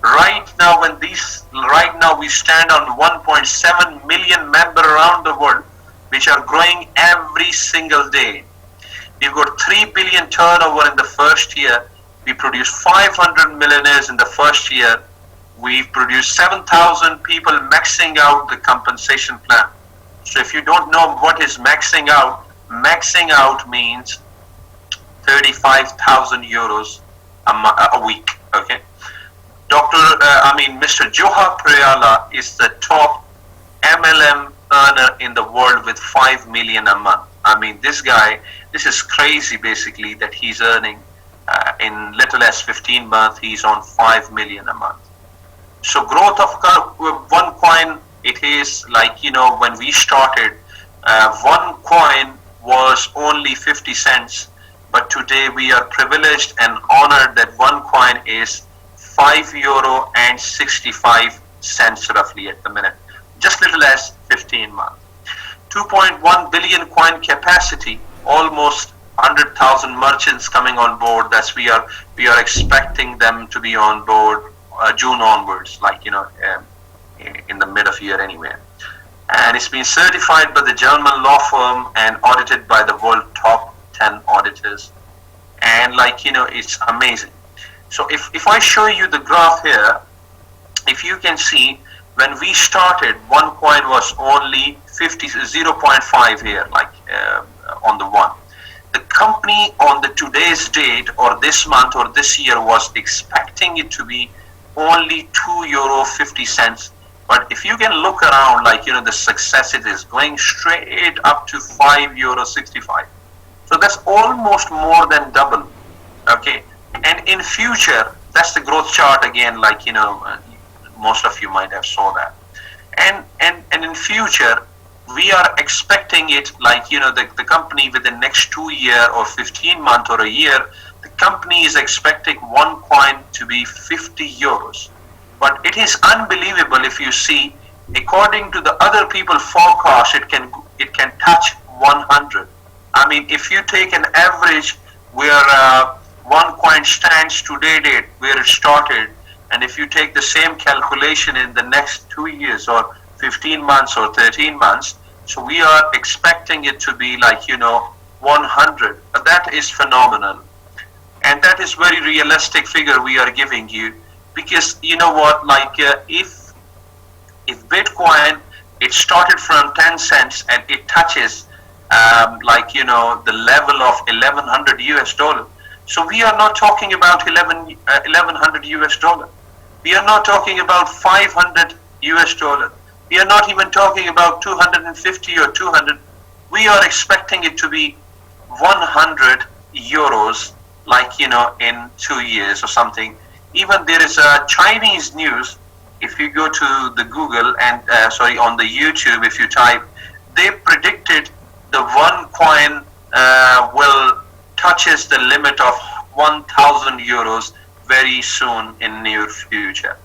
Right now we stand on 1.7 million member around the world, which are growing every single day. We've got 3 billion turnover in the first year. We produced 500 millionaires in the first year. We've produced 7,000 people maxing out the compensation plan. So if you don't know what is maxing out means 35,000 euros a week. Okay. Mr. Johar Prayala is the top MLM earner in the world with 5 million a month. I mean, this is crazy basically that he's earning in little as 15 months, he's on 5 million a month. So growth of OneCoin, it is like, when we started, OneCoin was only 50 cents, but today we are privileged and honored that OneCoin is €5 and 65 cents roughly at the minute, just little as 15 months. 2.1 billion coin capacity, almost 100,000 merchants coming on board. That's we are expecting them to be on board June onwards, in the mid of year anyway. And it's been certified by the German law firm and audited by the world top 10 auditors. And it's amazing. So if I show you the graph here, if you can see, when we started, OneCoin was only 0.5 here, on the one. The company on the today's date or this month or this year was expecting it to be only €2.50. But if you can look around, the success it is going straight up to €5.65. So that's almost more than double. Okay. And in future, that's the growth chart again, most of you might have saw that. And in future, we are expecting it the company within next 2 year or 15 months or a year, the company is expecting OneCoin to be €50. But it is unbelievable if you see, according to the other people forecast, it can touch 100. I mean, if you take an average where OneCoin stands today date, where it started, and if you take the same calculation in the next 2 years or 15 months or 13 months, so we are expecting it to be 100. That is phenomenal. And that is very realistic figure we are giving you, because if Bitcoin, it started from 10 cents and it touches the level of $1,100. So we are not talking about $1,100. We are not talking about $500. We are not even talking about 250 or 200. We are expecting it to be €100, in 2 years or something. Even there is a Chinese news. If you go to the Google and on the YouTube, if you type, they predicted the OneCoin will touches the limit of €1,000 very soon in near future.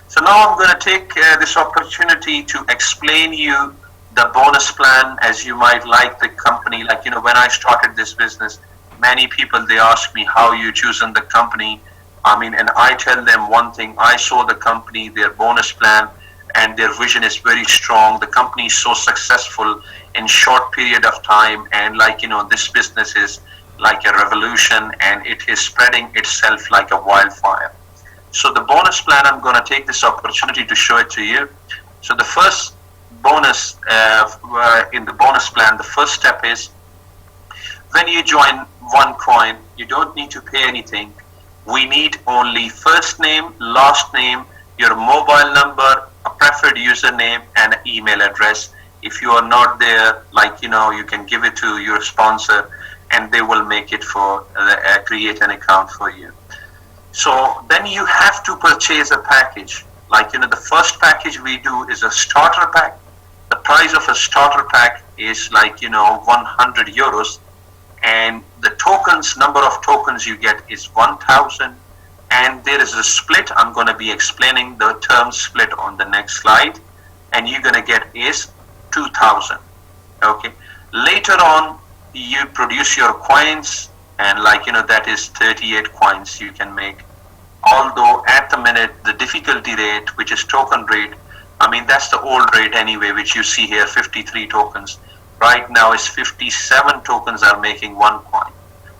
So now I'm going to take this opportunity to explain you the bonus plan, as you might like the company. When I started this business, many people, they ask me how you chosen the company. And I tell them one thing, I saw the company, their bonus plan, and their vision is very strong. The company is so successful in short period of time, and this business is like a revolution, and it is spreading itself like a wildfire. So the bonus plan, I'm going to take this opportunity to show it to you. So the first bonus in the bonus plan, the first step is, when you join OneCoin, you don't need to pay anything. We need only first name, last name, your mobile number, a preferred username, and an email address. If you are not there, you can give it to your sponsor, and they will make it create an account for you. So then you have to purchase a package. The first package we do is a starter pack. The price of a starter pack is €100, and the number of tokens you get is 1,000. And there is a split. I'm going to be explaining the term split on the next slide, and you're going to get is 2,000. Okay. Later on, you produce your coins, and that is 38 coins you can make although at the minute the difficulty rate, which is token rate, I mean that's the old rate anyway, which you see here, 53 tokens. Right now is 57 tokens are making OneCoin.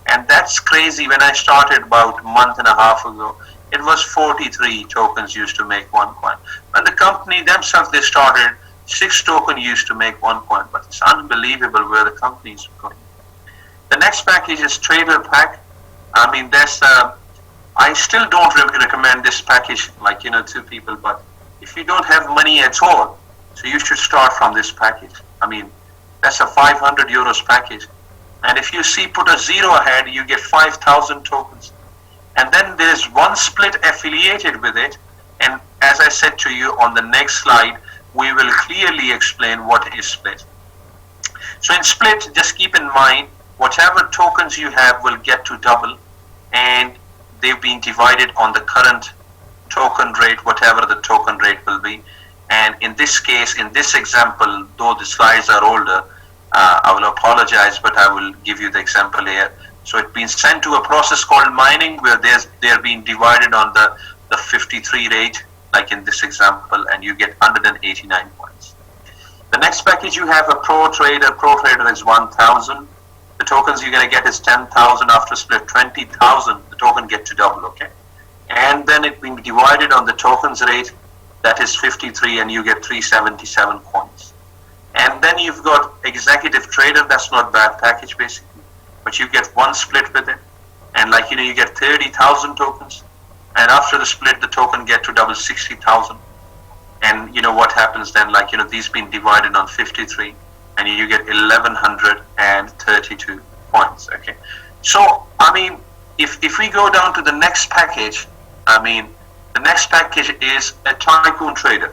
And that's crazy. When I started about a month and a half ago, it was 43 tokens used to make OneCoin. When the company themselves, they started, 6 tokens used to make OneCoin. But it's unbelievable where the company is going. The next package is Trader Pack. I mean, I still don't recommend this package to people, but if you don't have money at all, so you should start from this package. I mean, that's a 500 euros package. And if you see, put a 0 ahead, you get 5,000 tokens. And then there's one split affiliated with it. And as I said to you on the next slide, we will clearly explain what is split. So in split, just keep in mind, whatever tokens you have will get to double, and they've been divided on the current token rate, whatever the token rate will be. And in this case, in this example, though the slides are older, I will apologize, but I will give you the example here. So it's been sent to a process called mining, where they're being divided on the 53 rate, like in this example, and you get 189 points. The next package you have a Pro Trader. Pro Trader is 1,000. The tokens you're going to get is 10,000. After split 20,000, the token get to double, okay? And then it being divided on the tokens rate, that is 53, and you get 377 coins. And then you've got Executive Trader. That's not bad package basically, but you get one split with it, and you get 30,000 tokens. And after the split, the token get to double 60,000. And what happens then? These being divided on 53, and you get 1,132 points. Okay. So I mean, if we go down to the next package, I mean, the next package is a Tycoon Trader.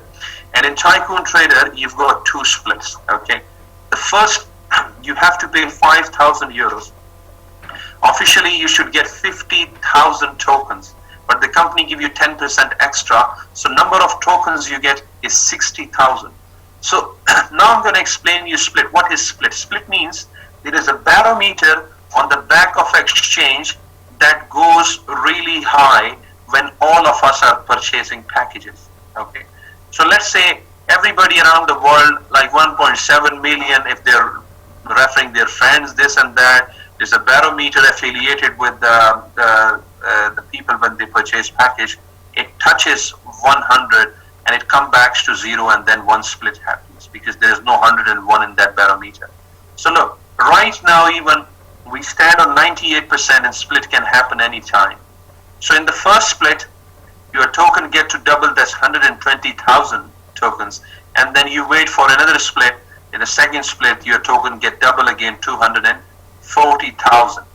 And in Tycoon Trader, you've got 2 splits, okay? The first, you have to pay 5,000 euros. Officially, you should get 50,000 tokens, but the company give you 10% extra, so number of tokens you get is 60,000. So now I'm going to explain you split. What is split? Split means there is a barometer on the back of exchange that goes really high when all of us are purchasing packages, okay? So let's say everybody around the world, like 1.7 million, if they're referring their friends, this and that, there's a barometer affiliated with the people when they purchase package. It touches 100 and it comes back to 0, and then one split happens because there's no 101 in that barometer. So look, right now even we stand on 98%, and split can happen anytime. So in the first split, your token get to double, that's 120,000 tokens, and then you wait for another split. In the second split, your token get double again, 240,000.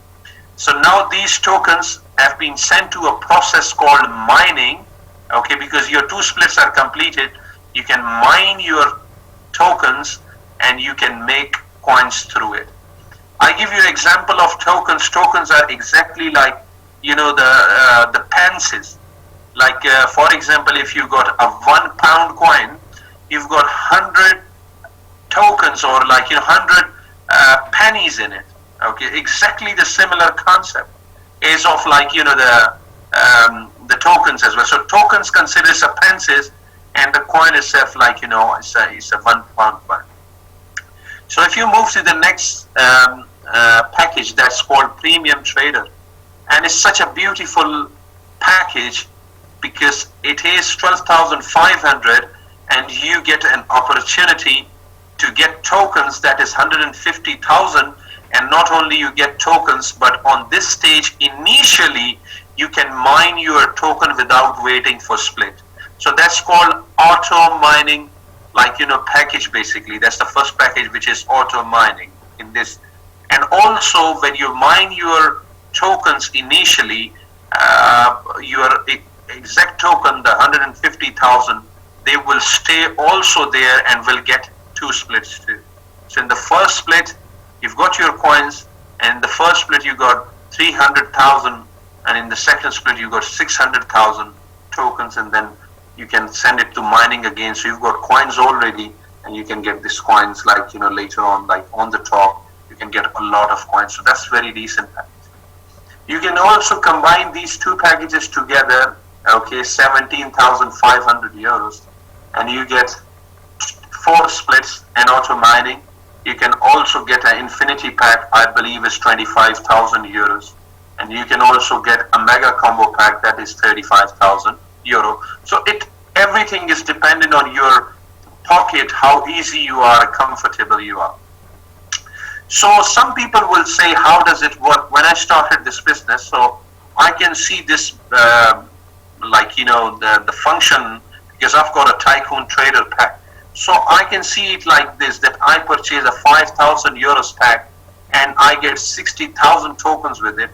So now these tokens have been sent to a process called mining, okay, because your 2 splits are completed. You can mine your tokens and you can make coins through it. I give you an example of tokens. Tokens are exactly like, the pences. Like, for example, if you got a £1 coin, you've got 100 tokens, or 100 pennies in it. Okay, exactly the similar concept is of the tokens as well. So tokens considers a pences, and the coin itself it's a £1 coin. So if you move to the next package, that's called Premium Trader, and it's such a beautiful package because it is 12,500, and you get an opportunity to get tokens that is 150,000. And not only you get tokens, but on this stage initially you can mine your token without waiting for split. So that's called auto mining, package basically. That's the first package, which is auto mining in this. And also when you mine your tokens initially, your exact token, the 150,000, they will stay also there and will get 2 splits too. So in the first split, you've got your coins, and in the first split you got 300,000, and in the second split you got 600,000 tokens, and then you can send it to mining again. So you've got coins already, and you can get these coins later on, on the top, you can get a lot of coins. So that's very decent package. You can also combine these 2 packages together okay, 17,500 euros, and you get 4 splits and auto mining. You can also get an infinity pack, I believe is 25,000 euros, and you can also get a mega combo pack that is 35,000 euro. So everything is dependent on your pocket, how easy you are, comfortable you are. So some people will say, how does it work? When I started this business, so I can see this, the function, because I've got a Tycoon Trader pack. So I can see it like this, that I purchase a 5,000 euros pack and I get 60,000 tokens with it.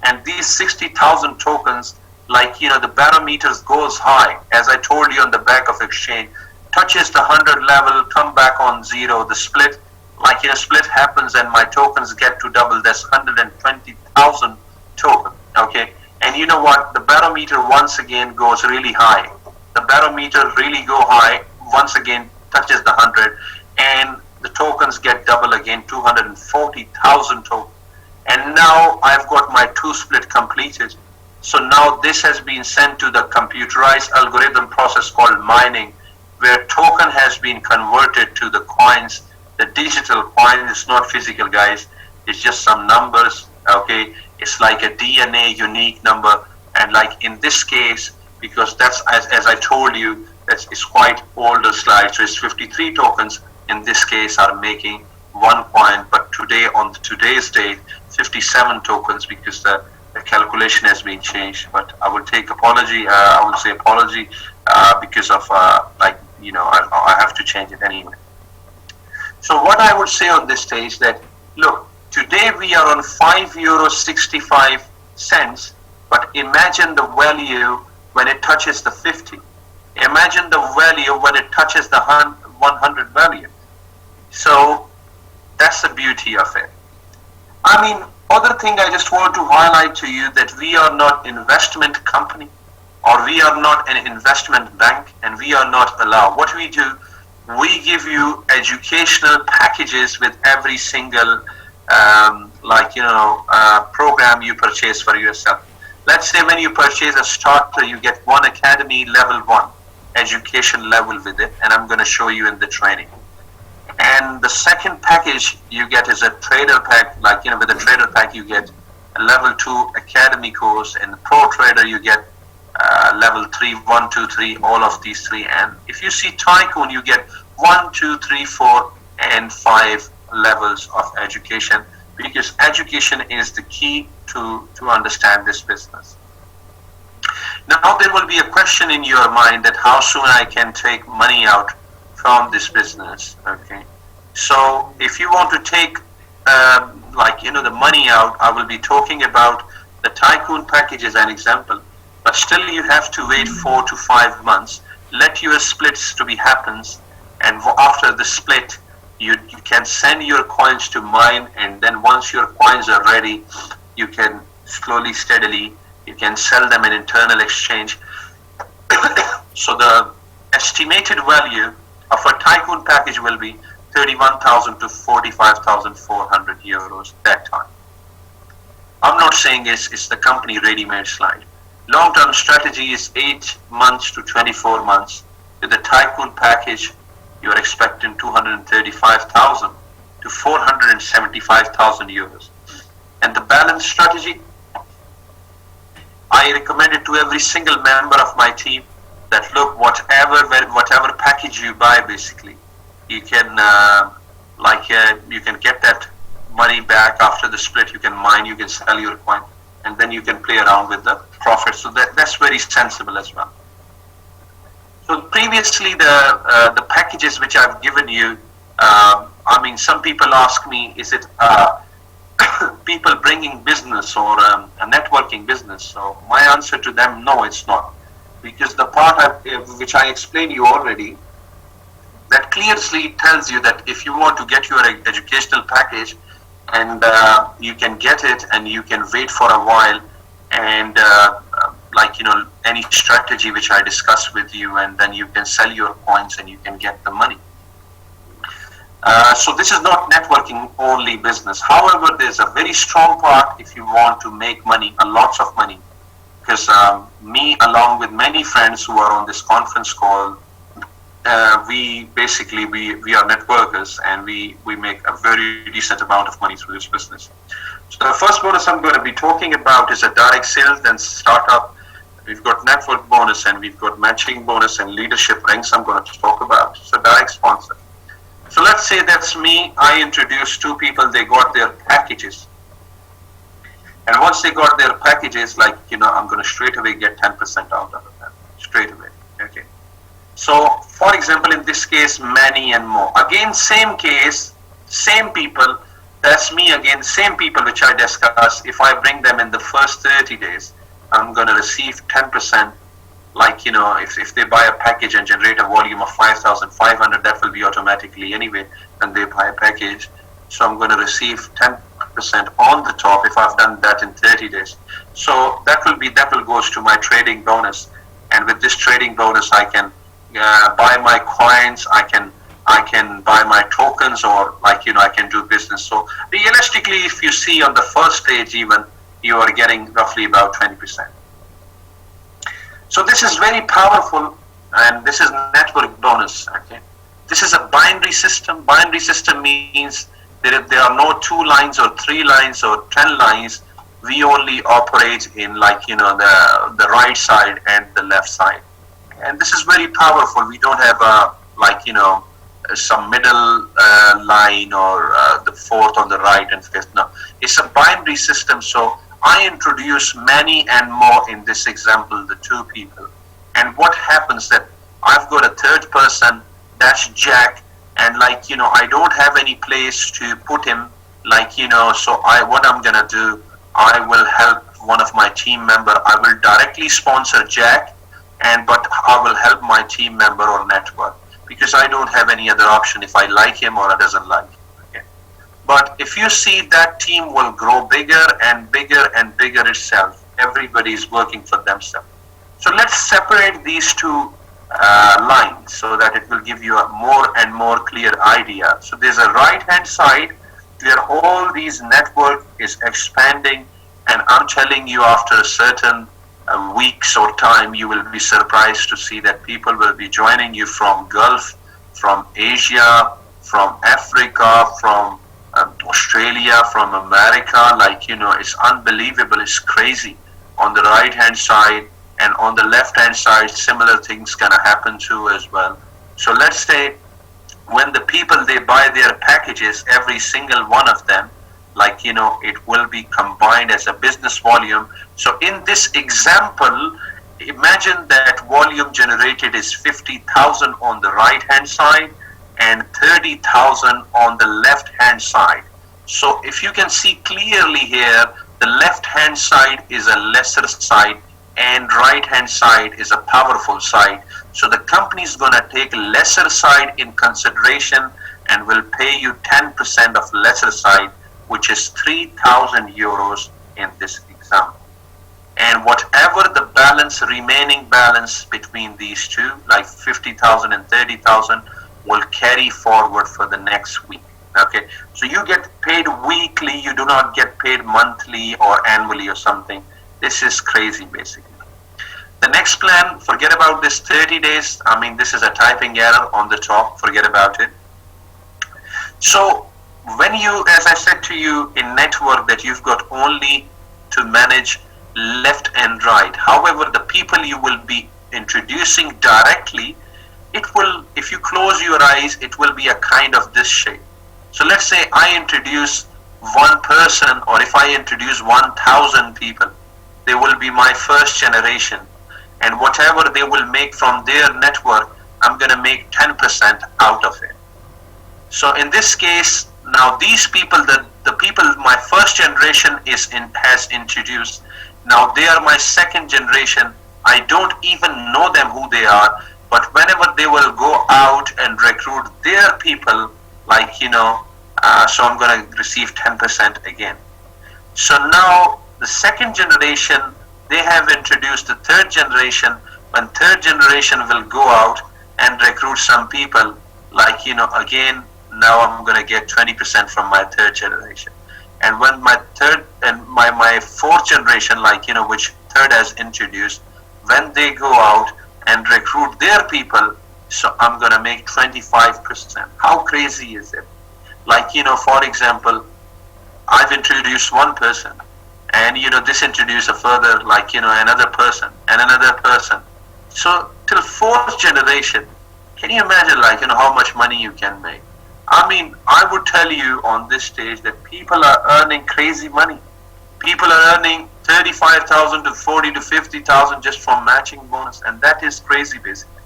And these 60,000 tokens, the barometers goes high, as I told you on the back of exchange, touches the 100 level, come back on 0, the split, split happens and my tokens get to double. That's 120,000 tokens, okay? And you know what? The barometer once again goes really high. The barometer really go high, once again touches the 100, and the tokens get double again, 240,000 tokens. And now I've got my 2 split completed. So now this has been sent to the computerized algorithm process called mining, where token has been converted to the coins. The digital coin is not physical, guys. It's just some numbers, okay? It's like a DNA unique number. And like in this case, because that's, as I told you, it's quite older slide. So it's 53 tokens in this case are making OneCoin. But today, on today's date, 57 tokens, because the calculation has been changed. But I will take apology. I will say apology because of I have to change it anyway. So what I would say on this stage that, look, today we are on €5.65, but imagine the value when it touches the 50. Imagine the value when it touches the 100 value. So that's the beauty of it. I mean, other thing I just want to highlight to you that we are not investment company, or we are not an investment bank, and we are not allowed. What we do, we give you educational packages with every single program you purchase for yourself. Let's say when you purchase a starter, you get one academy level 1 education level with it, and I'm going to show you in the training. And the second package you get is a trader pack, with a trader pack you get a level 2 academy course, and the pro trader you get level 3, 1, 2, 3, all of these 3. And if you see Tycoon, you get 1, 2, 3, 4, and 5 levels of education, because education is the key to understand this business. Now there will be a question in your mind that how soon I can take money out from this business, okay? So if you want to take the money out, I will be talking about the Tycoon package as an example, but still you have to wait 4 to 5 months, let your splits to be happens, and after the split, you can send your coins to mine, and then once your coins are ready, you can slowly, steadily, you can sell them in internal exchange. So the estimated value of a Tycoon package will be 31,000 to 45,400 euros that time. I'm not saying it's the company ready-made slide. Long-term strategy is 8 months to 24 months. With the Tycoon package, you are expecting 235,000 to 475,000 euros. And the balance strategy, I recommend it to every single member of my team that look, whatever package you buy, basically, you can you can get that money back after the split. You can mine, you can sell your coin, and then you can play around with the profit. So that's very sensible as well. So previously the packages which I've given you, some people ask me, is it people bringing business or a networking business? So my answer to them, no, it's not. Because the part which I explained you already, that clearly tells you that if you want to get your educational package, and you can get it and you can wait for a while, and any strategy which I discussed with you, and then you can sell your coins and you can get the money. So this is not networking only business. However, there's a very strong part if you want to make money, a lots of money, because me, along with many friends who are on this conference call, we basically we are networkers, and we make a very decent amount of money through this business. So the first bonus I'm going to be talking about is a direct sales and startup. We've got network bonus, and we've got matching bonus and leadership ranks I'm going to talk about. So direct sponsor. So let's say that's me. I introduced two people, they got their packages. And once they got their packages, like, I'm going to straight away get 10% out of them. Straight away. Okay. So, for example, in this case, many and more. Again, same case, same people. That's me again, same people which I discussed. If I bring them in the first 30 days, I'm going to receive 10%. Like, if they buy a package and generate a volume of 5,500, that will be automatically anyway when they buy a package. So I'm going to receive 10% on the top if I've done that in 30 days. So that will goes to my trading bonus. And with this trading bonus, I can buy my coins, I can buy my tokens, or I can do business. So realistically, if you see on the first stage even, you are getting roughly about 20%. So this is very powerful, and this is network bonus. Okay, this is a binary system. Binary system means that if there are no 2 lines or 3 lines or 10 lines, we only operate in the right side and the left side. And this is very powerful. We don't have some middle line or the fourth on the right and fifth. No, it's a binary system. So I introduce many and more in this example, the 2 people. And what happens that I've got a third person, that's Jack, and I don't have any place to put him, so what I'm gonna do, I will help one of my team member. I will directly sponsor Jack, but I will help my team member or network, because I don't have any other option if I like him or I doesn't like him. But if you see, that team will grow bigger and bigger and bigger itself. Everybody is working for themselves. So let's separate these 2 lines so that it will give you a more and more clear idea. So there's a right hand side where all these network is expanding, and I'm telling you, after a certain weeks or time, you will be surprised to see that people will be joining you from Gulf, from Asia, from Africa, from Australia, from America. It's unbelievable, it's crazy. On the right hand side and on the left hand side, similar things gonna happen too as well. So let's say when the people, they buy their packages, every single one of them, it will be combined as a business volume. So in this example, imagine that volume generated is 50,000 on the right hand side and 30,000 on the left hand side. So if you can see clearly here, the left hand side is a lesser side and right hand side is a powerful side. So the company is going to take lesser side in consideration and will pay you 10% of lesser side, which is 3,000 euros in this example. And whatever the balance, remaining balance between these 2, like 50,000 and 30,000, will carry forward for the next week. Okay, so you get paid weekly, you do not get paid monthly or annually or something. This is crazy, basically. The next plan, forget about this 30 days. This is a typing error on the top, forget about it. So when you, as I said to you in network, that you've got only to manage left and right. However, the people you will be introducing directly, it will, if you close your eyes, it will be a kind of this shape. So let's say I introduce 1 person, or if I introduce 1,000 people, they will be my first generation. And whatever they will make from their network, I'm going to make 10% out of it. So in this case, now these people, the people my first generation has introduced, now they are my second generation. I don't even know them who they are, but whenever they will go out and recruit their people, so I'm going to receive 10% again. So now the second generation, they have introduced the third generation. When third generation will go out and recruit some people, again, now I'm going to get 20% from my third generation. And when my third and my fourth generation, which method has introduced, when they go out and recruit their people, so I'm going to make 25%. How crazy is it? Like, for example, I've introduced one person, and this introduced a further, like, another person and another person. So till fourth generation, can you imagine, like, how much money you can make? I mean, I would tell you on this stage that people are earning crazy money. People are earning 35,000 to 40 to 50,000 just from matching bonus, and that is crazy, basically.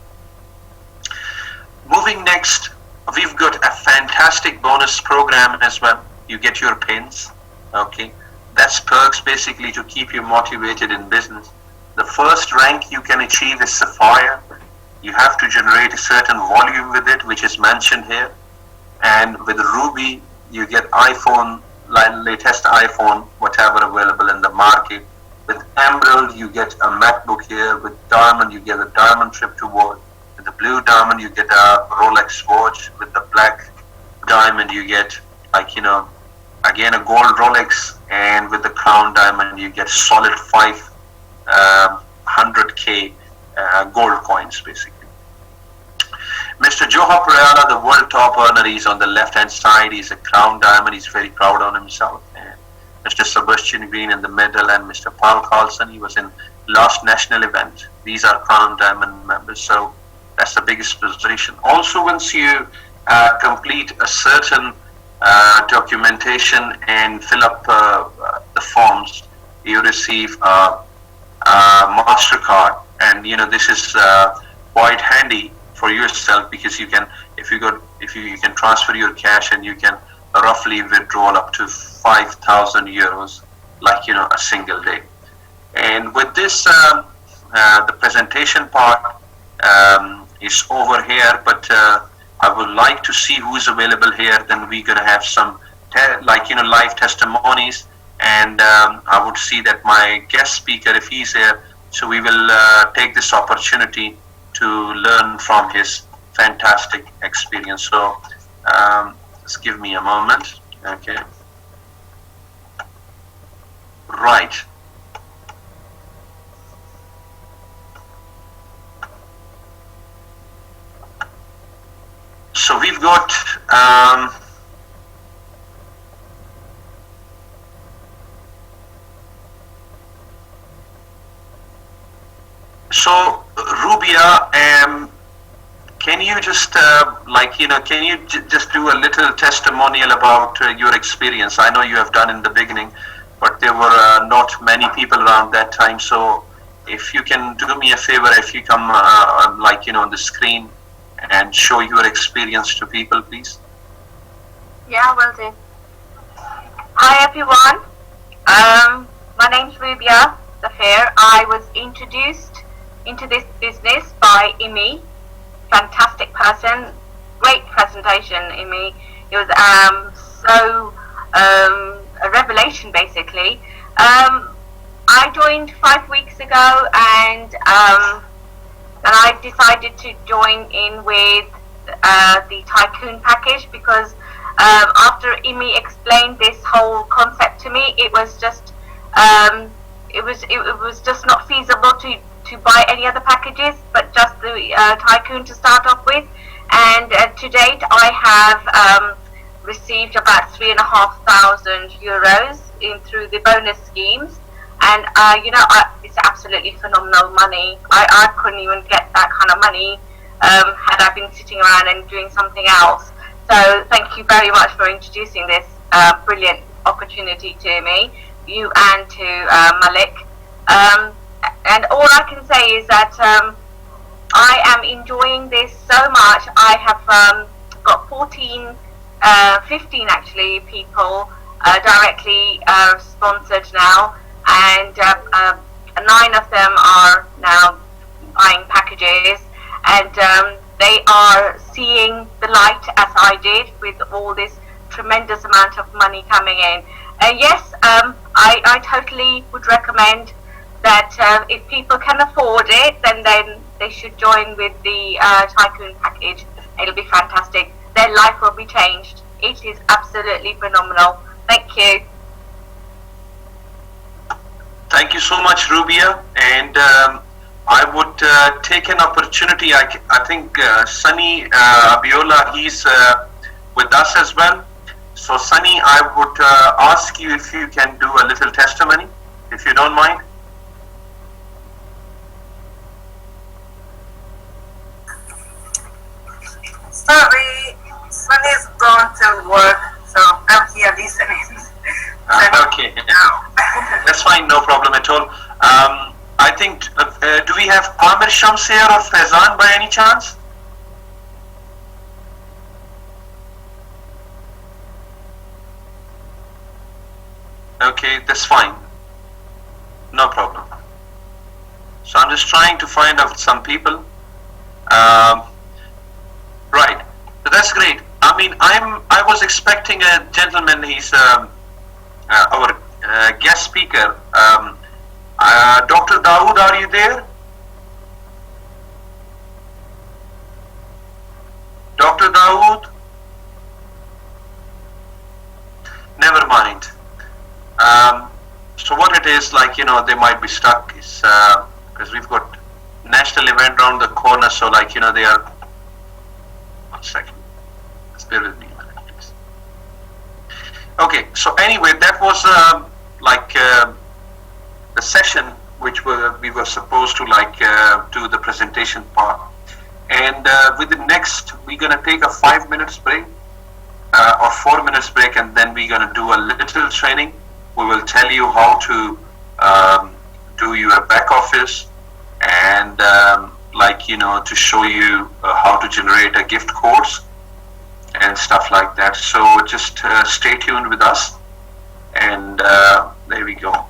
Moving next, we've got a fantastic bonus program as well. You get your pins, okay? That's perks basically to keep you motivated in business. The first rank you can achieve is Sapphire. You have to generate a certain volume with it, which is mentioned here. And with Ruby, you get iPhone, latest iPhone, whatever available in the market. With Emerald, you get a MacBook here. With Diamond, you get a Diamond trip to work. With the Blue Diamond, you get a Rolex watch. With the Black Diamond, you get, like, again, a gold Rolex. And with the Crown Diamond, you get solid 500K gold coins, basically. Mr. Joha Prayala, the world top earner, he's on the left-hand side. He's a Crown Diamond. He's very proud on himself. And Mr. Sebastian Green in the middle, and Mr. Paul Carlson, he was in last national event. These are Crown Diamond members. So that's the biggest position. Also, once you complete a certain documentation and fill up the forms, you receive a MasterCard. And this is quite handy for yourself, because you can, if you can transfer your cash, and you can roughly withdraw up to 5,000 euros, like, a single day. And with this, the presentation part is over here, but I would like to see who's available here. Then we're gonna have some live testimonies, and I would see that my guest speaker, if he's here, so we will take this opportunity to learn from his fantastic experience. So just give me a moment. Okay. Right. So we've got so Rubia, can you just can you just do a little testimonial about your experience? I know you have done in the beginning, but there were not many people around that time. So if you can do me a favor, if you come on the screen and show your experience to people, please. Yeah, will do. Hi everyone. My name's Rubia Zafir. I was introduced into this business by Imi. Fantastic person, great presentation, Imi. It was a revelation, basically. I joined 5 weeks ago, and I decided to join in with the Tycoon package, because after Imi explained this whole concept to me, it was just not feasible to buy any other packages, but just the Tycoon to start off with. And to date, I have received about 3,500 euros through the bonus schemes, and it's absolutely phenomenal money. I couldn't even get that kind of money had I been sitting around and doing something else. So thank you very much for introducing this brilliant opportunity to me, you and to Malik. And all I can say is that I am enjoying this so much. I have got 15 actually people directly sponsored now, and 9 of them are now buying packages, and they are seeing the light as I did, with all this tremendous amount of money coming in. Yes, I totally would recommend that if people can afford it, then they should join with the Tycoon package. It'll be fantastic. Their life will be changed. It is absolutely phenomenal. Thank you. Thank you so much, Rubia. And I would take an opportunity. I think Sunny Abiola, he's with us as well. So, Sunny, I would ask you if you can do a little testimony, if you don't mind. Sorry, Sunny's gone to work, so I'm here listening. Okay, that's fine, no problem at all. I think, do we have Amir Shams here or Faizan by any chance? Okay, that's fine. No problem. So I'm just trying to find out some people. Right. So that's great. I mean, I was expecting a gentleman. He's our guest speaker. Dr. Dawood, are you there? Dr. Dawood? Never mind. So what it is, like, you know, they might be stuck is because we've got national event around the corner, so like, you know, they are. 1 second. Just bear with me a minute, please. Okay, so anyway, that was the session which we were supposed to do the presentation part, and with the next we're gonna take a 5 minutes break or 4 minutes break, and then we're gonna do a little training. We will tell you how to do your back office and to show you how to generate a gift course and stuff like that. So just stay tuned with us, and there we go.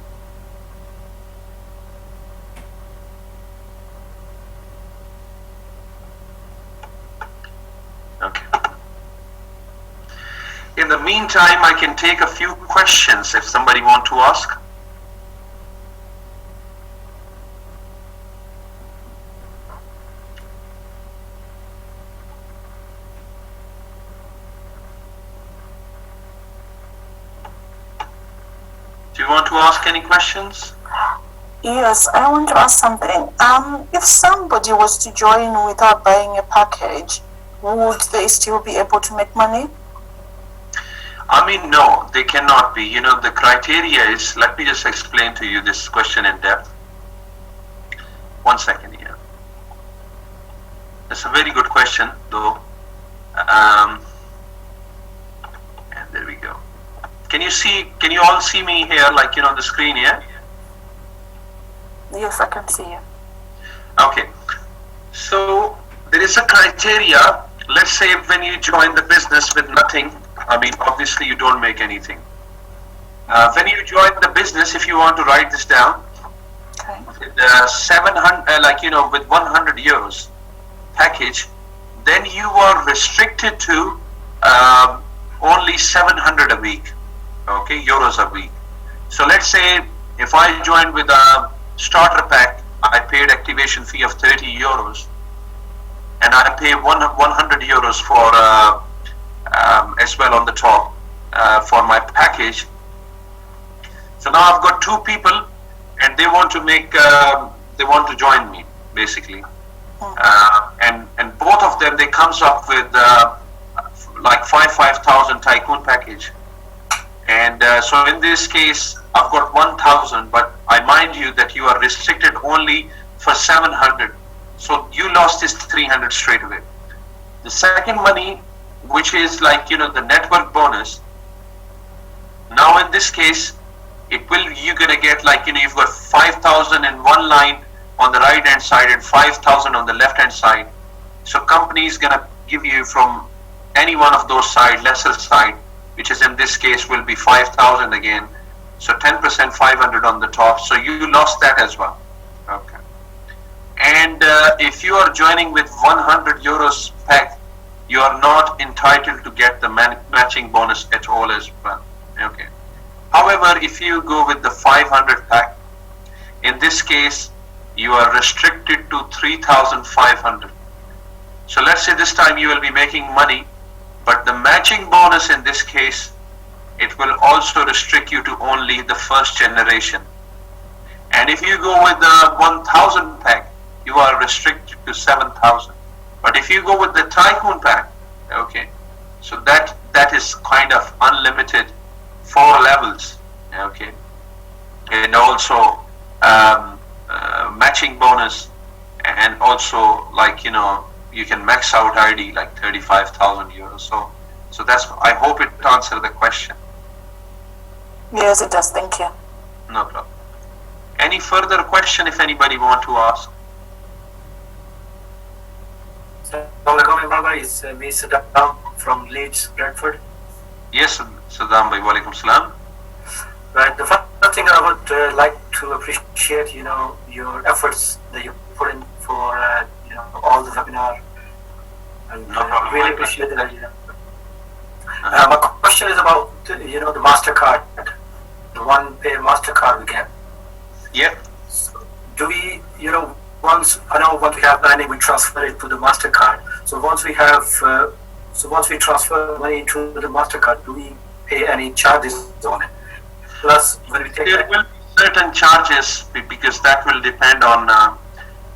Okay. In the meantime, I can take a few questions if somebody want to ask. Do you want to ask any questions? Yes, I want to ask something. If somebody was to join without buying a package, would they still be able to make money? I mean, no, they cannot be. You know, the criteria is, let me just explain to you this question in depth. 1 second here. That's a very good question, though. And there we go. Can you all see me here, like, you know, on the screen here? Yes, I can see you. Okay. So there is a criteria. Let's say when you join the business with nothing, I mean, obviously you don't make anything. When you join the business, if you want to write this down, okay. With 700, with 100 euros package, then you are restricted to only 700 a week, okay, euros a week. So let's say if I joined with a starter pack, I paid activation fee of 30 euros, and I pay 100 euros for as well on the top for my package. So now I've got 2 people, and they want to make they want to join me basically, and both of them, they comes up with like 5,000 tycoon package, and so in this case I've got 1,000, but I mind you that you are restricted only for 700, so you lost this 300 straight away. The second money, which is like, you know, the network bonus, now in this case you're gonna get, like, you know, you've got 5,000 in one line on the right hand side and 5,000 on the left hand side. So company is gonna give you from any one of those side, lesser side, which is in this case will be 5,000 again. So 10%, 500 on the top. So you lost that as well. Okay. And if you are joining with 100 euros pack, you are not entitled to get the matching bonus at all as well. Okay. However, if you go with the 500 pack, in this case, you are restricted to 3,500. So let's say this time you will be making money, but the matching bonus in this case, it will also restrict you to only the first generation. And if you go with the 1000 pack, you are restricted to 7,000. But if you go with the Tycoon pack, okay, so that is kind of unlimited, 4 levels, okay, and also matching bonus, and also, like, you can max out ID like 35,000 euros. So that's, I hope it answered the question. Yes, it does. Thank you. No problem. Any further question if anybody want to ask? It's me, Saddam from Leeds, Bradford. Yes, Saddam bhai, walaikum salam. Right, the first thing I would like to appreciate, your efforts that you put in for, all the webinar. And No problem. really appreciate that, my question is about, the MasterCard, the OnePay MasterCard we get. Yeah. So do we, once we have money, we transfer it to the MasterCard. So once we transfer money to the MasterCard, do we pay any charges on it? Plus, when we take There will be certain charges, because that will depend on,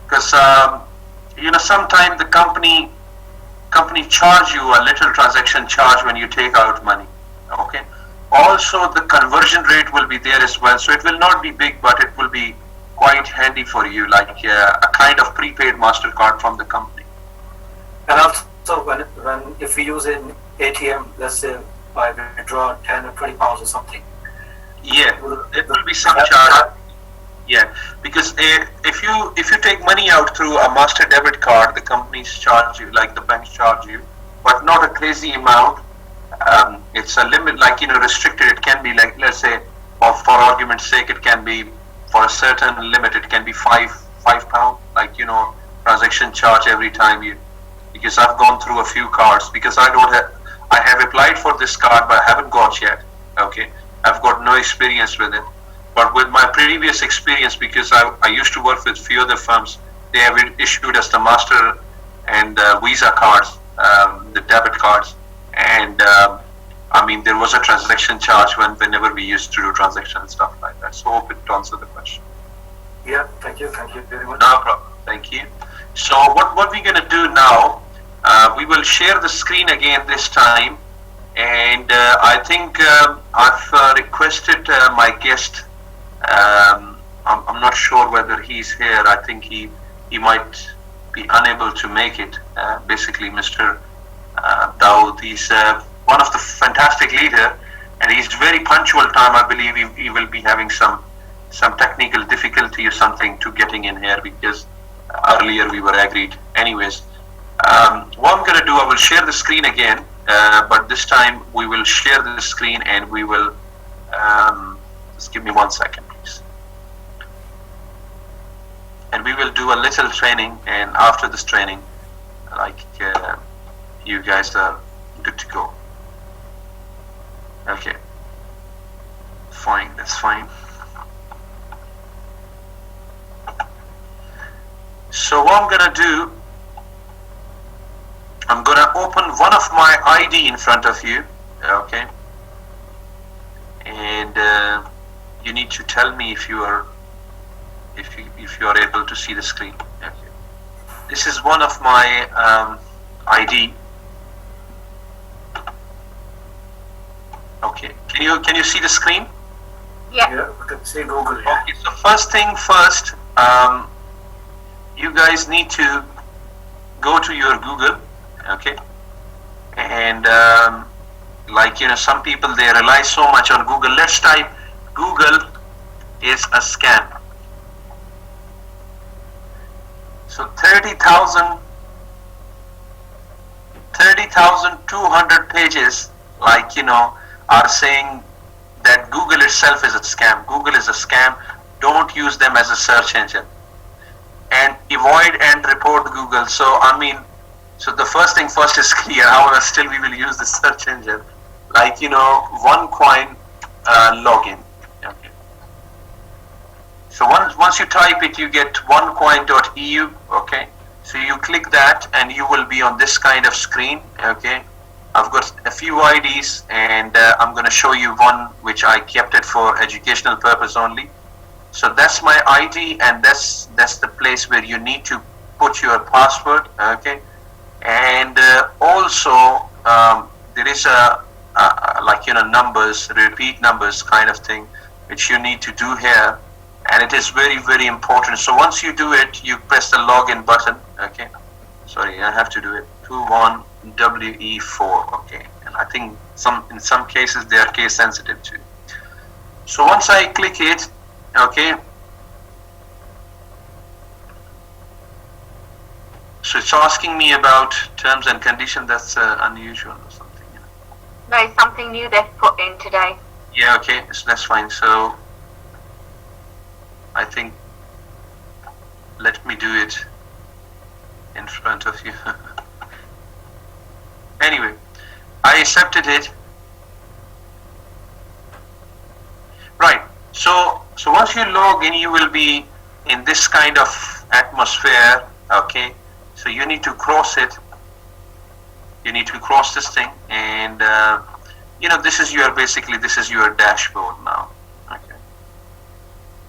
because sometimes the company charge you a little transaction charge when you take out money. Okay. Also, the conversion rate will be there as well, so it will not be big, but it will be quite handy for you, like a kind of prepaid MasterCard from the company. And also, if we use an ATM, let's say I withdraw 10 or 20 pounds or something. Yeah, there will be some charge. Yeah, because if you take money out through a master debit card, the companies charge you, like the banks charge you, but not a crazy amount. It's a limit, like, restricted. It can be like, let's say, or for argument's sake, it can be for a certain limit. It can be £5, like, transaction charge every time you. Because I've gone through a few cards, because I have applied for this card, but I haven't got yet. Okay, I've got no experience with it. But with my previous experience, because I used to work with few other firms, they have issued us the Master and Visa cards, the debit cards, and there was a transaction charge whenever we used to do transaction and stuff like that. So hope it answered the question. Yeah, thank you very much. No problem. Thank you. So what we're gonna do now? We will share the screen again this time, and I think I've requested my guest. I'm not sure whether he's here. I think he might be unable to make it. Basically, Mr. Dawood, he's one of the fantastic leader, and he's very punctual time. I believe he will be having some technical difficulty or something to getting in here, because earlier we were agreed. Anyways, what I'm gonna do, I will share the screen again, but this time we will share the screen, and we will just give me 1 second, please. And we will do a little training, and after this training, like, you guys are good to go. Okay, fine, that's fine. So what I'm gonna do, I'm gonna open one of my ID in front of you, okay, and you need to tell me if you are able to see the screen. Okay. This is one of my ID. Okay, can you see the screen? Yeah. I can see Google. Yeah. Okay, so first thing first, you guys need to go to your Google, okay, and some people, they rely so much on Google. Let's type Google is a scam. So 30,200 pages, are saying that Google itself is a scam. Google is a scam. Don't use them as a search engine. And avoid and report Google. So the first thing first is clear. However, still we will use the search engine, OneCoin login. Okay. So once you type it, you get onecoin.eu. Okay. So you click that, and you will be on this kind of screen. Okay. I've got a few IDs, and I'm going to show you one which I kept it for educational purpose only. So that's my ID, and that's the place where you need to put your password. Okay, and also there is a like numbers, repeat numbers kind of thing, which you need to do here, and it is very very important. So once you do it, you press the login button. Okay, sorry, I have to do it. 21WE4. Okay, and I think in some cases they are case sensitive too. So once I click it, okay, so it's asking me about terms and conditions. That's unusual or something. No, it's something new they've put in today. Yeah, okay, so that's fine. So I think let me do it in front of you. Anyway, I accepted it. Right. So once you log in, you will be in this kind of atmosphere. Okay. So you need to cross it. You need to cross this thing, and this is your dashboard now. Okay.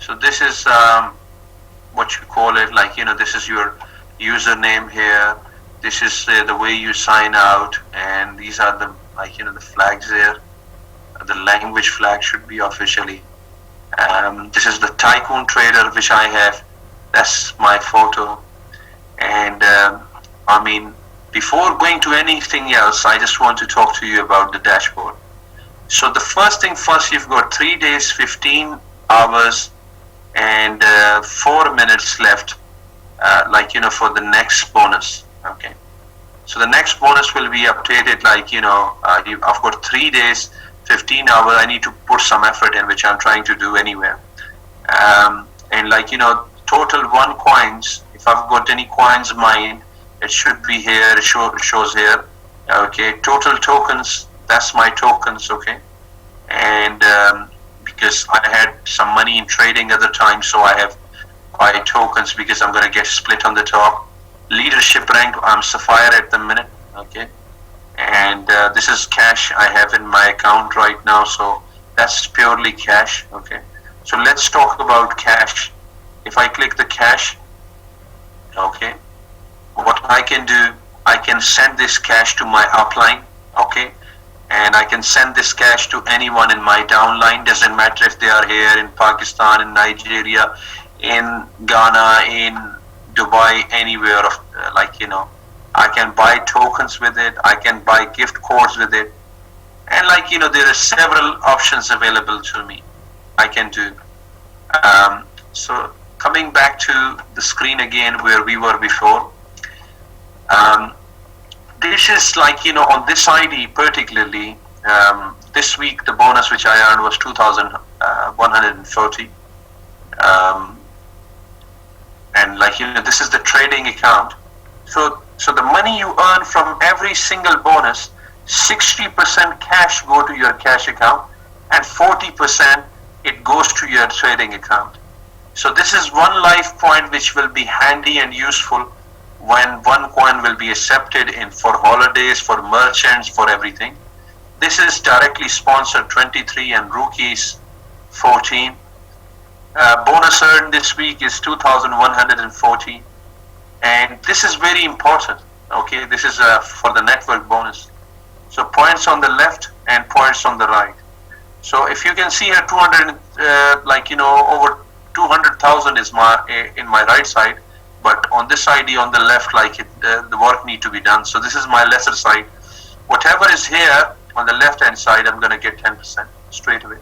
So this is what you call it, like this is your username here. This is the way you sign out, and these are the the flags there. The language flag should be officially. This is the tycoon trader which I have. That's my photo. And before going to anything else, I just want to talk to you about the dashboard. So the first thing first, you've got 3 days, 15 hours, and 4 minutes left, for the next bonus. Okay. So the next bonus will be updated, I've got 3 days, 15 hours. I need to put some effort in, which I'm trying to do anywhere. And total OneCoins, if I've got any coins mined, it should be here. It shows here. Okay. Total tokens, that's my tokens. Okay. And because I had some money in trading at the time, so I have buy tokens because I'm going to get split on the top. Leadership rank, I'm Sapphire at the minute. Okay. And this is cash I have in my account right now, so that's purely cash. Okay. So let's talk about cash. If I click the cash, okay, what I can do, I can send this cash to my upline. Okay. And I can send this cash to anyone in my downline. Doesn't matter if they are here in Pakistan, in Nigeria, in Ghana, in Dubai, anywhere of I can buy tokens with it. I can buy gift codes with it, and there are several options available to me. I can do. So coming back to the screen again where we were before. This is on this ID particularly. This week the bonus which I earned was 2,140. And this is the trading account. So the money you earn from every single bonus, 60% cash go to your cash account, and 40% it goes to your trading account. So this is one life point which will be handy and useful when OneCoin will be accepted in for holidays, for merchants, for everything. This is directly sponsored 23 and rookies 14. Bonus earned this week is 2,140, and this is very important. Okay, this is for the network bonus. So points on the left and points on the right. So if you can see here, 200, over 200,000 is in my right side, but on this ID on the left, the work need to be done. So this is my lesser side. Whatever is here on the left hand side, I'm going to get 10% straight away.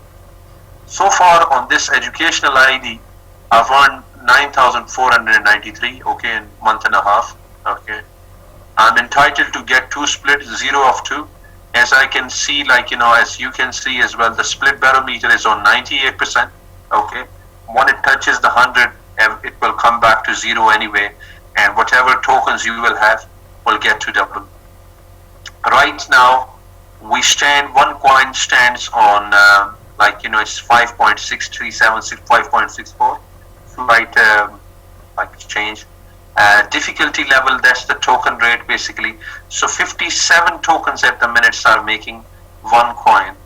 So far on this educational ID, I've earned 9,493, okay, in a month and a half, okay. I'm entitled to get 2 splits, 0 of 2. As I can see, as you can see as well, the split barometer is on 98%, okay. When it touches the 100, it will come back to 0 anyway, and whatever tokens you will have will get to double. Right now, OneCoin stands on, it's 5.6376, 5.64, slight change. Difficulty level, that's the token rate basically. So 57 tokens at the minute are making OneCoin.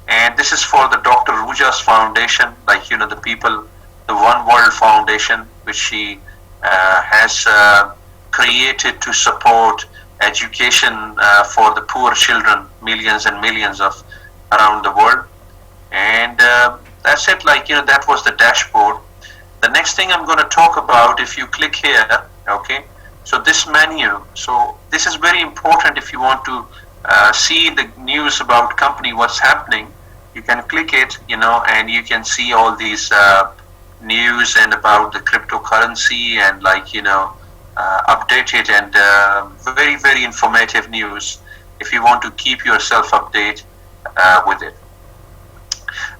And this is for the Dr. Ruja's foundation, like the people, the One World Foundation, which she has created to support education for the poor children, millions and millions of around the world. And that's it, like that was the dashboard. The next thing I'm going to talk about, if you click here, okay, so this menu, so this is very important if you want to see the news about company, what's happening. You can click it, and you can see all these news and about the cryptocurrency and updated and very, very informative news if you want to keep yourself updated with it.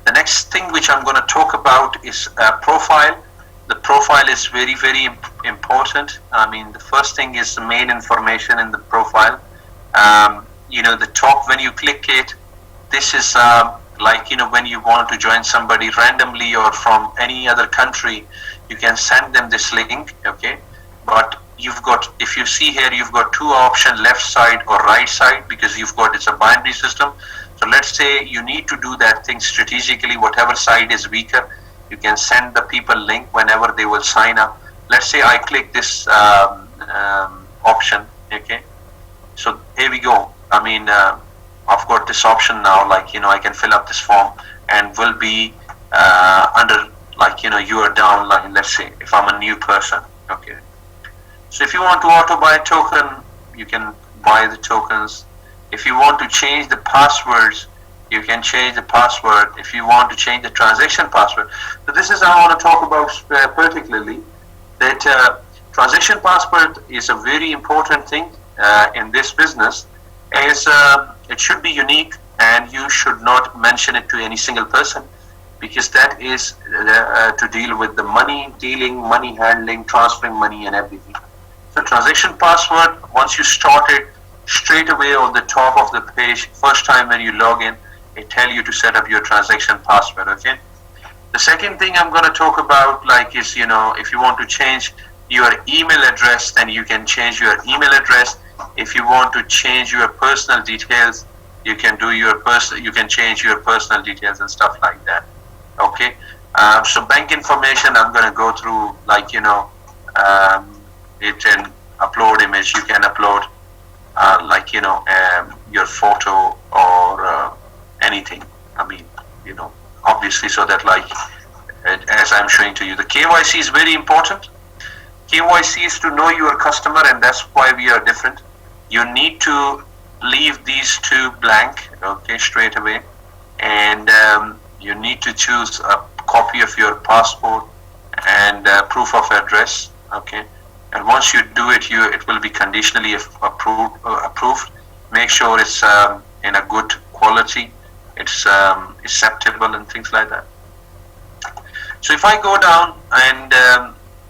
The next thing which I'm going to talk about is profile. The profile is very, very important. I mean, the first thing is the main information in the profile. The top, when you click it, this is when you want to join somebody randomly or from any other country, you can send them this link, okay? But if you see here, you've got two options, left side or right side, because it's a binary system. So let's say you need to do that thing strategically, whatever side is weaker, you can send the people link whenever they will sign up. Let's say I click this option, okay? So here we go. I mean, I've got this option now, I can fill up this form and will be under, you are down line, let's say, if I'm a new person, okay? So if you want to auto buy a token, you can buy the tokens. If you want to change the passwords, you can change the password. If you want to change the transaction password. So this is I want to talk about particularly, that transaction password is a very important thing in this business, as it should be unique and you should not mention it to any single person, because that is to deal with the money dealing, money handling, transferring money and everything. So transaction password, once you start it, straight away on the top of the page, first time when you log in, it tell you to set up your transaction password, okay? The second thing I'm going to talk about is, if you want to change your email address, then you can change your email address. If you want to change your personal details, you can change your personal details and stuff like that, okay? So bank information, I'm going to go through, it and upload image. You can upload your photo or anything. I mean, obviously, so that as I'm showing to you, the KYC is very important. KYC is to know your customer, and that's why we are different. You need to leave these two blank, okay, straight away, and you need to choose a copy of your passport and proof of address, okay. And once you do it, it will be conditionally approved. Make sure it's in a good quality, it's acceptable and things like that. So if I go down and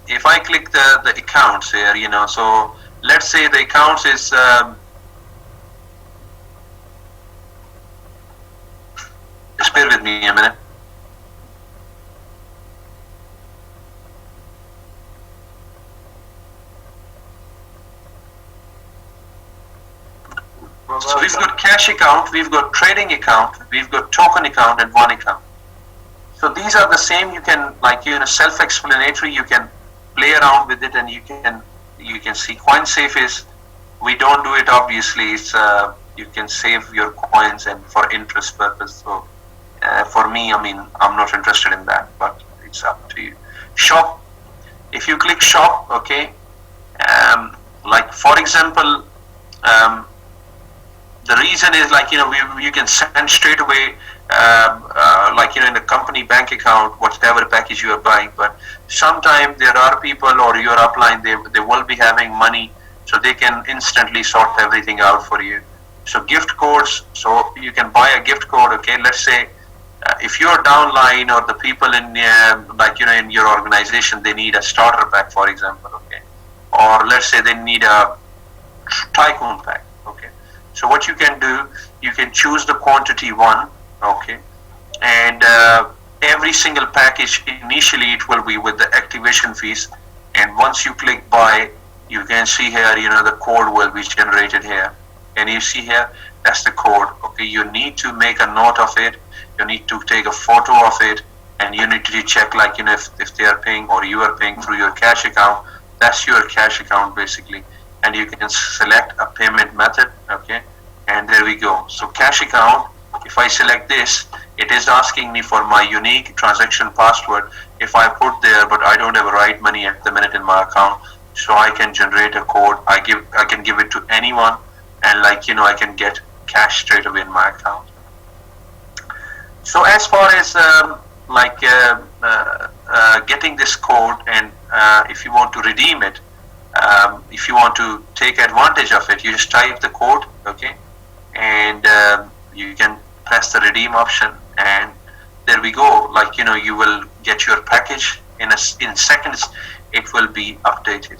if I click the accounts here, so let's say the accounts is just bear with me a minute. So we've got cash account, we've got trading account, we've got token account and one account. So these are the same. You can self-explanatory. You can play around with it, and you can see. CoinSafe is, we don't do it obviously. It's you can save your coins and for interest purpose. So for me, I mean, I'm not interested in that, but it's up to you. Shop. If you click shop, okay. For example. The reason is you can send straight away in the company bank account whatever package you are buying, but sometimes there are people or your upline, they will be having money, so they can instantly sort everything out for you. So gift codes, so you can buy a gift code, okay. Let's say if you're downline or the people in in your organization, they need a starter pack, for example, okay, or let's say they need a tycoon pack, okay. So what you can do, you can choose the quantity one, okay, and every single package initially it will be with the activation fees, and once you click buy, you can see here, the code will be generated here, and you see here, that's the code, okay. You need to make a note of it, you need to take a photo of it, and you need to check, like, if they are paying or you are paying through your cash account. That's your cash account basically, and you can select a payment method. Okay, and there we go. So cash account, if I select this, it is asking me for my unique transaction password. If I put there, but I don't have a right money at the minute in my account, so I can generate a code. I can give it to anyone, and I can get cash straight away in my account. So as far as getting this code, and if you want to redeem it, if you want to take advantage of it, you just type the code, okay, and you can press the redeem option, and there we go. You will get your package in seconds. It will be updated.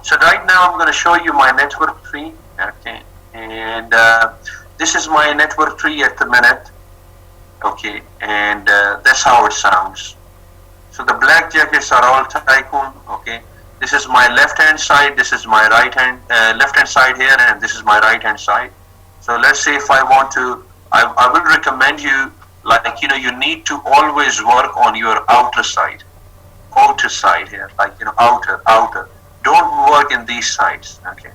So right now I'm going to show you my network tree, okay, and this is my network tree at the minute, okay, and that's how it sounds. So the black jackets are all tycoon, okay. This is my left hand side, this is my left hand side here, and this is my right hand side. So let's say if I want to, I will recommend you, you need to always work on your outer side here, outer. Don't work in these sides, okay.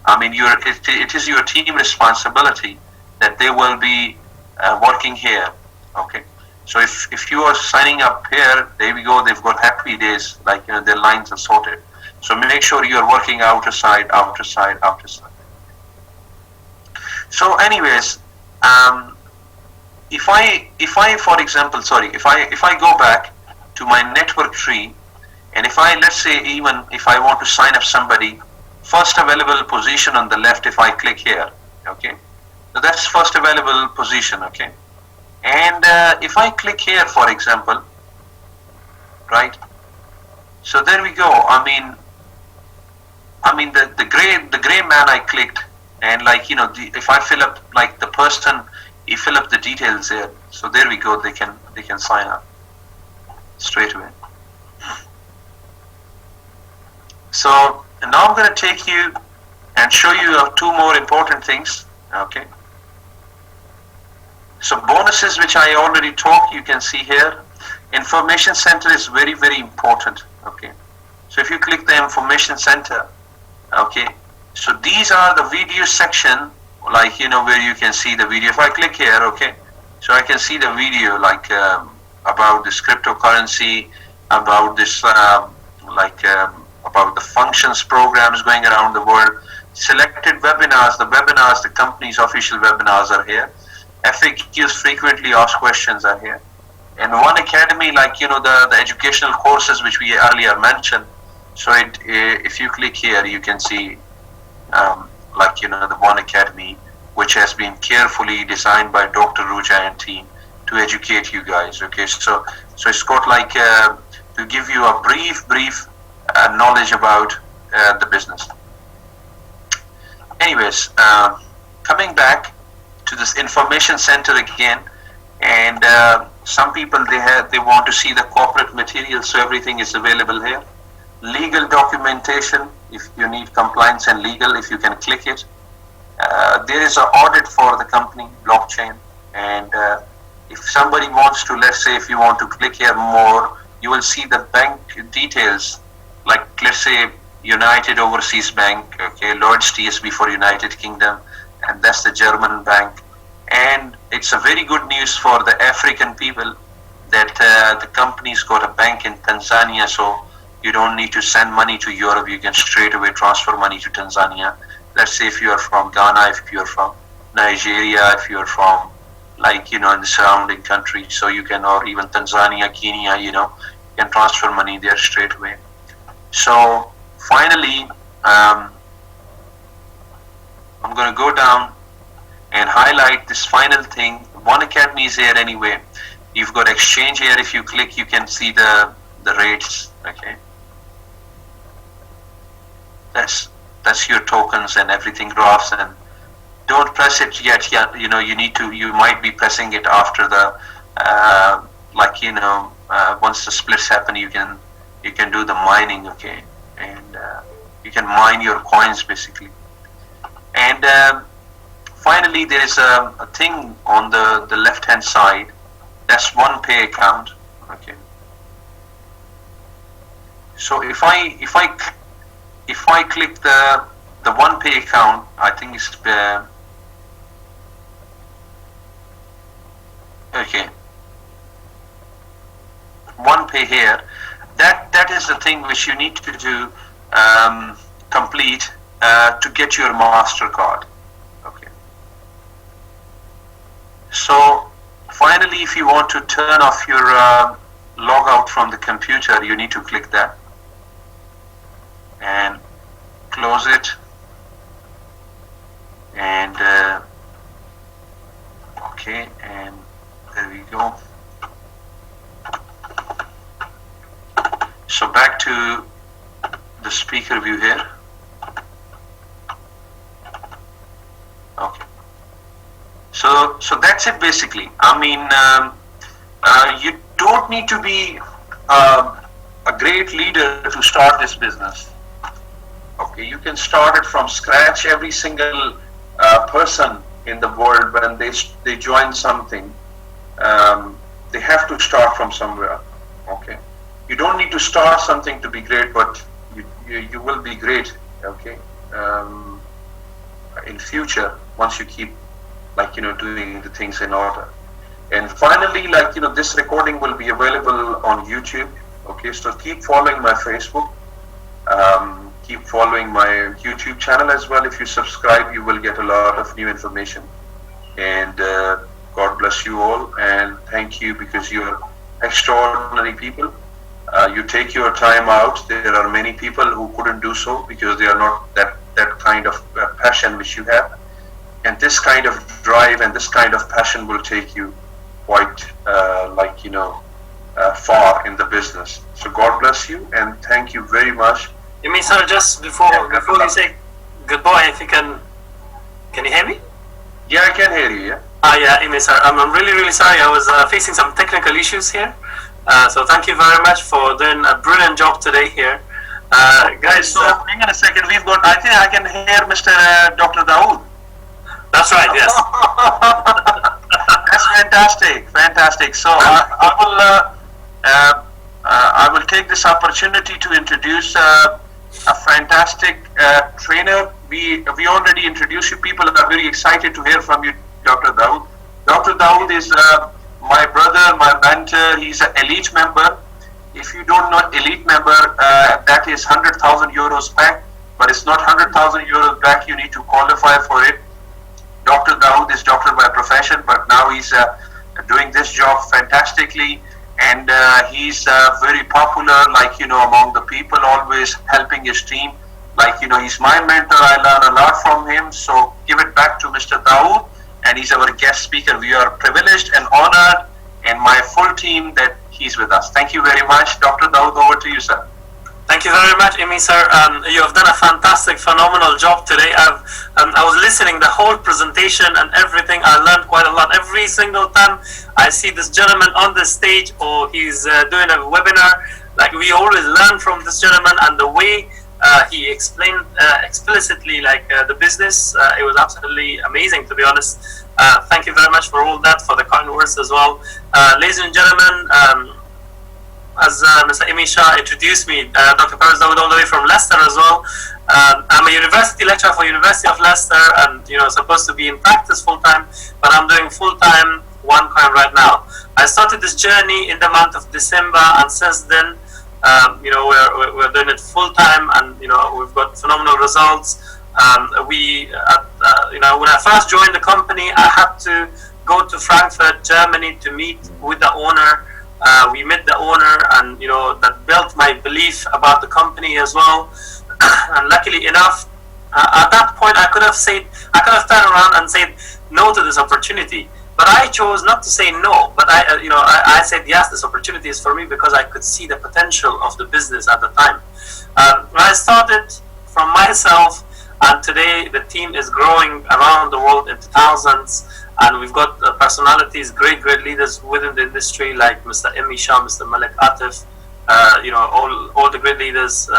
I mean, it is your team responsibility that they will be working here, okay. So if you are signing up here, there we go, they've got happy days, their lines are sorted. So make sure you're working outer side. So anyways, if I for example, if I go back to my network tree, and let's say, even if I want to sign up somebody, first available position on the left, if I click here, okay, so that's first available position, okay. And if I click here, for example, right, so there we go. I mean the gray man I clicked, and if I fill up, the person, he fill up the details there, so there we go, they can sign up straight away. So now I'm going to take you and show you two more important things, okay. So bonuses, which I already talked, you can see here. Information center is very, very important, okay. So if you click the information center, okay, so these are the video section, where you can see the video. If I click here, okay, so I can see the video, about this cryptocurrency, about this, about the functions programs going around the world. Selected webinars, the company's official webinars are here. FAQs, frequently asked questions, are here. And One Academy, the educational courses which we earlier mentioned. So if you click here, you can see the One Academy, which has been carefully designed by Dr. Ruja and team to educate you guys, okay. So it's got to give you a brief knowledge about the business. Anyways, coming back to this information center again, and some people, they want to see the corporate material, so everything is available here. Legal documentation, if you need compliance and legal, if you can click it. There is an audit for the company, blockchain, and if somebody wants to, let's say, if you want to click here more, you will see the bank details, let's say United Overseas Bank, okay, Lloyd's TSB for United Kingdom, and that's the German bank. And it's a very good news for the African people that the company's got a bank in Tanzania, so you don't need to send money to Europe, you can straight away transfer money to Tanzania. Let's say if you are from Ghana, if you are from Nigeria, if you are from in the surrounding countries, so you can, or even Tanzania, Kenya, you can transfer money there straight away. So finally, I'm going to go down and highlight this final thing. One Academy is here anyway. You've got exchange here. If you click, you can see the rates, okay. That's your tokens and everything, graphs, and don't press it yet. You might be pressing it after the once the splits happen, you can do the mining, okay, and you can mine your coins basically. And finally, there is a thing on the left-hand side. That's OnePay account. Okay. So if I click the OnePay account, I think it's okay. OnePay here. That is the thing which you need to do, complete to get your MasterCard. Okay. So finally, if you want to turn off your log out from the computer, you need to click that and close it, and okay, and there we go. So back to the speaker view here. Okay. So that's it basically. I mean, you don't need to be a great leader to start this business. Okay, you can start it from scratch. Every single person in the world, when they join something, they have to start from somewhere. Okay, you don't need to start something to be great, but you will be great. Okay, in future once you keep doing the things in order. And finally, this recording will be available on YouTube. Okay, so keep following my Facebook. Keep following my YouTube channel as well. If you subscribe, you will get a lot of new information. And God bless you all, and thank you, because you are extraordinary people. You take your time out. There are many people who couldn't do so because they are not that kind of passion which you have. And this kind of drive and this kind of passion will take you quite far in the business. So God bless you, and thank you very much. Imi sir, just before you say goodbye, if you can you hear me? Yeah, I can hear you. Yeah. Yeah, Imi sir, I'm really sorry. I was facing some technical issues here. So thank you very much for doing a brilliant job today here, guys. So hang on a second. I think I can hear Mr. Dr. Dawood. That's right. Yes. That's fantastic. So I will take this opportunity to introduce a fantastic trainer. We already introduced you. People are very excited to hear from you, Dr. Dawood. Dr. Dawood is my brother, my mentor. He's an elite member. If you don't know elite member, that is 100,000 euros back, but it's not 100,000 euros back. You need to qualify for it. Dr. Dawood is doctor by profession, but now he's doing this job fantastically, and he's very popular, among the people, always helping his team. He's my mentor. I learn a lot from him. So give it back to Mr. Dawood, and he's our guest speaker. We are privileged and honored, and my full team, that he's with us. Thank you very much. Dr. Dawood, over to you, sir. Thank you very much, Imi sir. You have done a fantastic, phenomenal job today. I was listening the whole presentation and everything. I learned quite a lot. Every single time I see this gentleman on the stage, or he's doing a webinar, we always learn from this gentleman, and the way he explained explicitly the business, it was absolutely amazing, to be honest. Thank you very much for all that, for the kind words as well. Ladies and gentlemen, as Mr. Imi Shah introduced me, Dr. Paris Dawood, all the way from Leicester as well. I'm a university lecturer for University of Leicester, and supposed to be in practice full time, but I'm doing full time OneCoin right now. I started this journey in the month of December, and since then, we're doing it full time, and we've got phenomenal results. When I first joined the company, I had to go to Frankfurt, Germany, to meet with the owner. We met the owner, and that built my belief about the company as well. And luckily enough, at that point, I could have turned around and said no to this opportunity, but I chose not to say no. But I said yes, this opportunity is for me, because I could see the potential of the business at the time. I started from myself, and today the team is growing around the world into thousands. And we've got personalities, great leaders within the industry, like Mr. Imi Shah, Mr. Malik Atif, all the great leaders.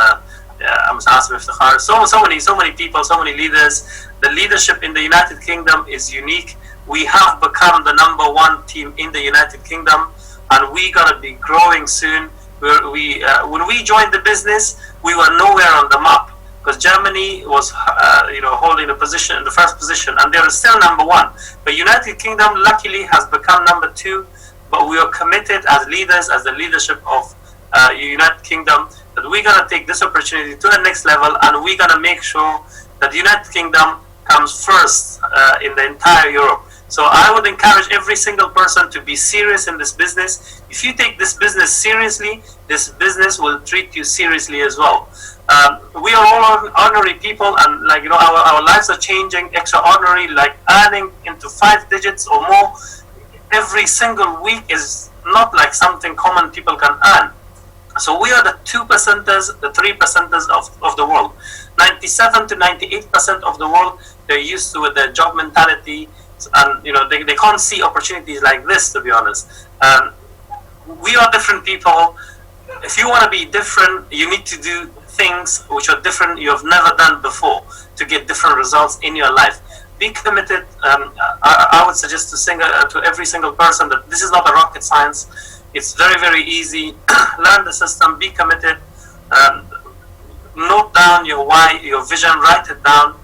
Asif Iftikhar, so many people, so many leaders. The leadership in the United Kingdom is unique. We have become the #1 team in the United Kingdom, and we're gonna be growing soon. When we joined the business, we were nowhere on the map because Germany was, holding the first position, and they are still #1. But United Kingdom, luckily, has become #2. But we are committed as leaders, as the leadership of United Kingdom, that we're gonna take this opportunity to the next level, and we're gonna make sure that the United Kingdom comes first in the entire Europe. So I would encourage every single person to be serious in this business. If you take this business seriously, this business will treat you seriously as well. We are all ordinary people, and our lives are changing extraordinary, like earning into 5 digits or more every single week is not like something common people can earn. So we are the 2%ers, the 3%ers of the world. 97 to 98% of the world, they're used to their job mentality, and they can't see opportunities like this, to be honest. We are different people. If you want to be different, you need to do things which are different you have never done before to get different results in your life. Be committed. I would suggest to every single person that this is not a rocket science. It's very, very easy. Learn the system, be committed. Note down your why, your vision, write it down.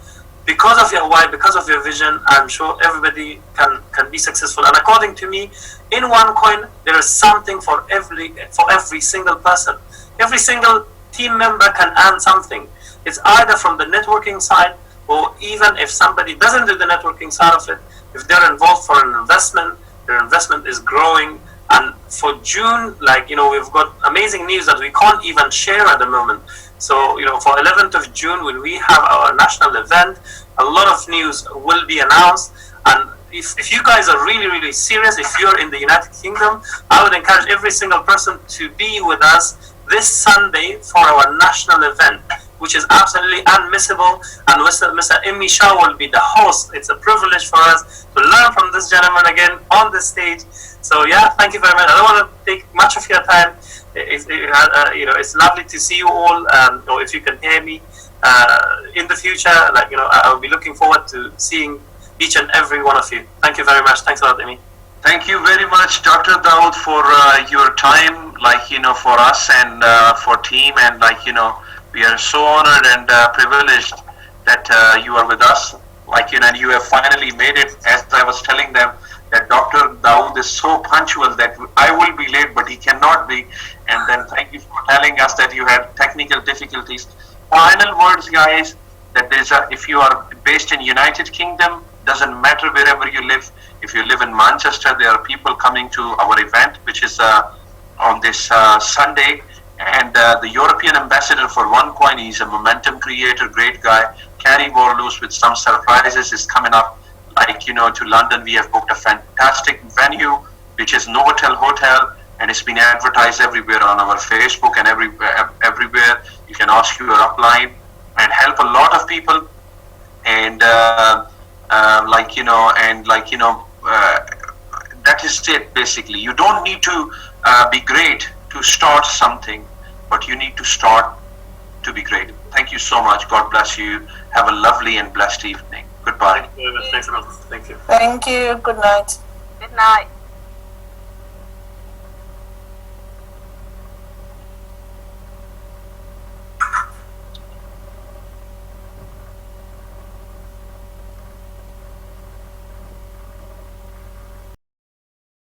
Because of your why, because of your vision, I'm sure everybody can be successful. And according to me, in OneCoin, there is something for every single person. Every single team member can earn something. It's either from the networking side, or even if somebody doesn't do the networking side of it, if they're involved for an investment, their investment is growing. And for June, we've got amazing news that we can't even share at the moment. So, for 11th of June, when we have our national event, a lot of news will be announced. And if you guys are really, really serious, if you're in the United Kingdom, I would encourage every single person to be with us this Sunday for our national event, which is absolutely unmissable. And Mr. Emmy Shah will be the host. It's a privilege for us to learn from this gentleman again on the stage. So yeah, thank you very much. I don't want to take much of your time. It's lovely to see you all. Or if you can hear me in the future, I'll be looking forward to seeing each and every one of you. Thank you very much. Thanks a lot, Emmy. Thank you very much, Dr. Dawood, for your time, for us and for team, and we are so honored and privileged that you are with us. And you have finally made it. As I was telling them, that Dr. Dawood is so punctual that I will be late, but he cannot be. And then thank you for telling us that you had technical difficulties. Final words, guys, that if you are based in United Kingdom, doesn't matter wherever you live. If you live in Manchester, there are people coming to our event, which is on this Sunday. And the European ambassador for OneCoin, he's a momentum creator, great guy. Carrie Borloos with some surprises is coming up. To London, we have booked a fantastic venue, which is Novotel Hotel, and it's been advertised everywhere on our Facebook and everywhere. You can ask your upline and help a lot of people. And that is it basically. You don't need to be great to start something, but you need to start to be great. Thank you so much. God bless you. Have a lovely and blessed evening. Goodbye. Thank you very much. Thanks a lot. Thank you. Thank you. Good night. Good night.